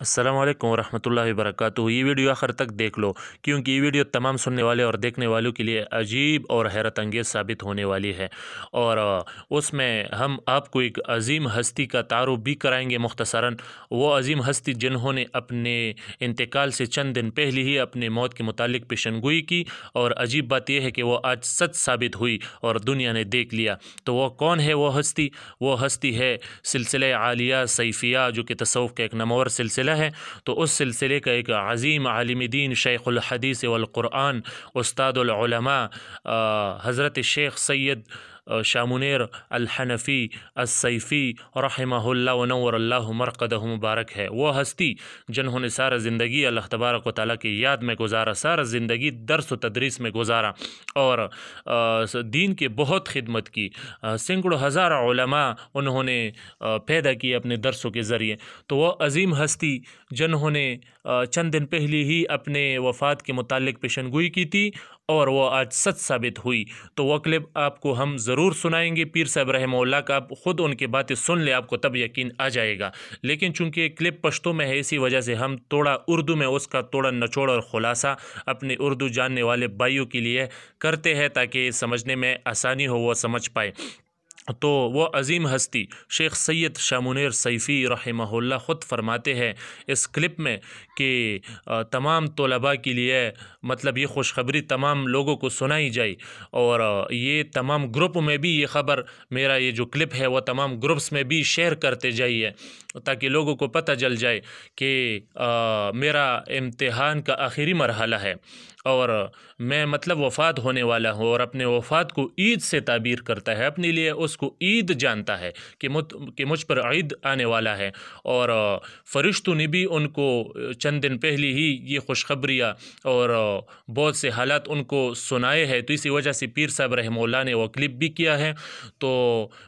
अस्सलाम वालेकुम वरहमतुल्लाहि वबरकातुहू। ये वीडियो आखिर तक देख लो क्योंकि ये वीडियो तमाम सुनने वाले और देखने वालों के लिए अजीब और हैरत अंगेज़ साबित होने वाली है। और उसमें हम आपको एक अजीम हस्ती का तारुफ भी कराएंगे मुख्तसरन। वो अजीम हस्ती जिन्होंने अपने इंतकाल से चंद दिन पहले ही अपने मौत के मुतालिक पेशनगोई की, और अजीब बात यह है कि वो आज सच साबित हुई और दुनिया ने देख लिया। तो वो कौन है वो हस्ती? वो हस्ती है सिलसिला आलिया सैफिया, जो कि तसव्वुफ़ का एक नमवर सिलसिला है। तो उस सिलसिले का एक अज़ीम आलिम दीन शेखुल हदीस वल क़ुरआन उस्तादुल उलमा हज़रत शेख सैयद शाह मुनीर अल हनफ़ी अस्सैफ़ी रहमहुल्लाह व नव्वरल्लाहु मरक़दहु मुबारक है। वो हस्ती जिन्होंने सारा ज़िंदगी अल्लाह तबारक व तआला की याद में गुजारा, सारा ज़िंदगी दर्स व तदरीस में गुजारा और दीन की बहुत खिदमत की। सैकड़ों हज़ार उलमा उन्होंने पैदा किए अपने दर्सों के ज़रिए। तो वो अज़ीम हस्ती जिन्होंने चंद दिन पहले ही अपने वफ़ात के मुतालिक पेशनगोई की थी और वो आज सच साबित हुई। तो वो क्लिप आपको हम ज़रूर सुनाएंगे पीर साहब रहमहुल्लाह का। आप ख़ुद उनकी बातें सुन ले, आपको तब यकीन आ जाएगा। लेकिन चूँकि क्लिप पश्तो में है, इसी वजह से हम थोड़ा उर्दू में उसका थोड़ा निचोड़ और ख़ुलासा अपने उर्दू जानने वाले भाइयों के लिए करते हैं ताकि समझने में आसानी हो, वो समझ पाए। तो वो अज़ीम हस्ती शेख सैयद शाह मुनीर सैफ़ी रहमहुल्लाह ख़ुद फरमाते हैं इस क्लिप में कि तमाम तलबा के लिए मतलब ये खुशखबरी तमाम लोगों को सुनाई जाए, और ये तमाम ग्रुप में भी ये ख़बर, मेरा ये जो क्लिप है वो तमाम ग्रुप्स में भी शेयर करते जाइए ताकि लोगों को पता चल जाए कि मेरा इम्तिहान का आखिरी मरहला है और मैं मतलब वफ़ात होने वाला हूँ, और अपने वफ़ात को ईद से ताबीर करता है, अपने लिए उसको ईद जानता है कि मुझ पर ईद आने वाला है। और फ़रिश्तों ने भी उनको चंद दिन पहले ही ये खुशखबरियाँ और बहुत से हालात उनको सुनाए हैं। तो इसी वजह से पीर साहब रहमहुल्लाह ने वो क्लिप भी किया है। तो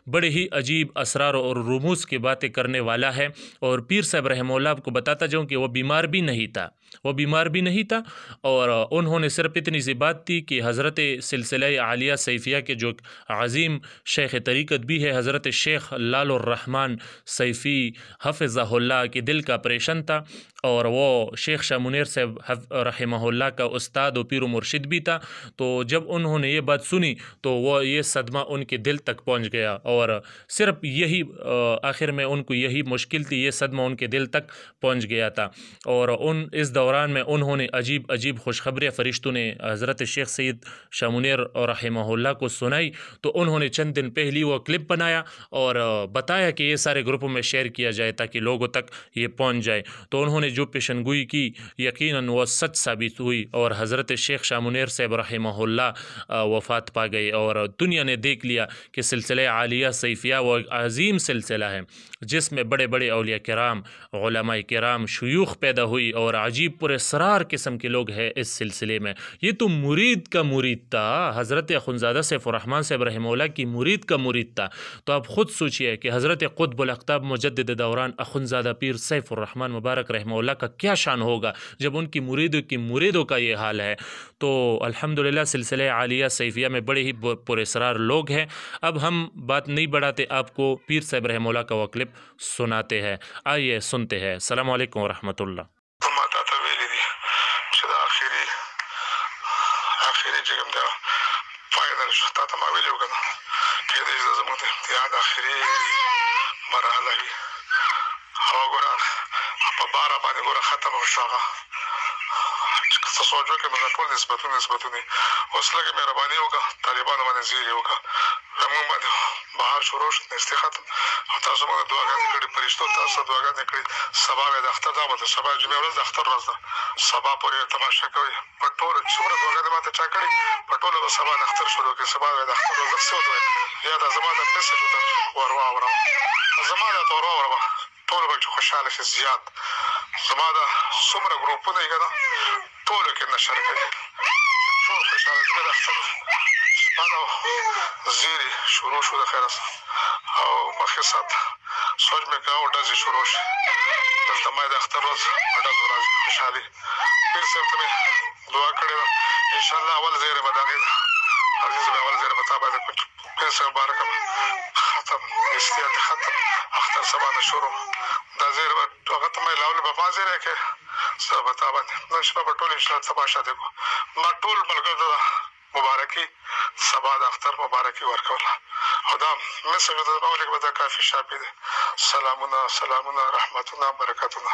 बड़े ही अजीब असरार और रुमूज़ की बातें करने वाला है। और पीर साहब रहमहुल्लाह आपको बताता जाऊँ कि वो बीमार भी नहीं था, वो बीमार भी नहीं था, और उन्होंने सिर्फ इतनी सी बात थी कि हज़रत सिलसिला आलिया सैफिया के जो अज़ीम शेख तरीक़त भी है हज़रत शेख लालुर रहमान सैफ़ी हफ़िज़हुल्लाह के दिल का ऑपरेशन था, और वो शेख शाह मुनीर साहब रहमहुल्लाह का उस्ताद व पीर मुर्शिद भी था। तो जब उन्होंने ये बात सुनी तो वो ये सदमा उनके दिल तक पहुंच गया, और सिर्फ यही आखिर में उनको यही मुश्किल थी, ये सदमा उनके दिल तक पहुंच गया था। और इस दौरान में उन्होंने अजीब अजीब खुशखबरियाँ फ़रिश्तों ने हज़रत शेख सैयद शाह मुनीर रहमहुल्लाह को सुनाई। तो उन्होंने चंद दिन पहले वो क्लिप बनाया और बताया कि ये सारे ग्रुपों में शेयर किया जाए ताकि लोगों तक ये पहुंच जाए। तो उन्होंने जो पेशनगोई की यकीनन वो सच साबित हुई, और हज़रत शेख शाह मुनीर साहब रहमहुल्लाह वफ़ात पा गए, और दुनिया ने देख लिया कि सिलसिला आलिया सैफिया वो एक अज़ीम सिलसिला है जिसमें बड़े बड़े औलिया किराम, उलमा किराम, शयूख पैदा हुई, और अजीब पुरअसरार किस्म के लोग हैं इस सिलसिले में। ये तो मुरीद का मुरीद था, हज़रत अख़ुंज़ादा सैफ़ुर्रहमान साहब रहमहुल्लाह की मुरीद का मुरीद था। तो आप ख़ुद सोचिए कि हज़रत क़ुत्बुल अक़ताब मुजद्दिद दौरान अख़ुंज़ादा पीर सैफ़ुर्रहमान मुबारक रहमहुल्लाह का क्या शान होगा जब उनकी मुरीदों का ये हाल है। तो अल्हम्दुलिल्लाह सिलसिला आलिया सैफिया में बड़े ही पुरअसरार लोग हैं। अब हम बात नहीं बढ़ाते, आपको पीर साहब रहमहुल्लाह का वो क्लिप सुनाते हैं, आइए सुनते हैं। अस्सलामु अलैकुम वरहमतुल्लाह। सोचो कि मेरा ټول نسبتونه اوس لکه مهرباني وکړه طالبانو باندې زیری وکړه زموږ باندې بهار شروع شو نستې ختم او تاسو موږ دعاګانې کړې فرشتو تاسو دعاګانې کړې سبا د اختر دا به سبا جمعه ورځ د اختر ورځ ده سبا پورې تماشا کوي په ټول څومره دعاګانې ماته چا کړې په ټول به سبا د اختر شروع کې سبا د اختر ورځ څه وځي یا د زما د میسج ورواوره زما د ورواوره ټول به خوشاله شي زیات زما د څومره ګروپونه یې کنه ټول کې نشر کوي ټول خوشاله دي د اختر زیری شروع شو د خیر او مخکې سات سوچ مې کاوه ډزې شروع شي دلته ما د اختر ورځ ډز ورځ خوشحالي پیر صاحب ته مې دعا کړې ده انشاءالله اول زیری به د هغې ده عزیز مې اول زیری به تا باندې پیر صاحب بارکه ختم استیات ختم اختر سبا نه شروع دا زیری به هغه ته مې لاولې به ما حاضر کې سبتا باندې نن شپه په ټول ان شاء الله تماشا دی ما ټول ملګرو ته مبارکي سبا د اختر مبارکي ورکوله او دا مسجد د مولک به دا کافي شاپي دی سلامونه رحمتونه برکتونه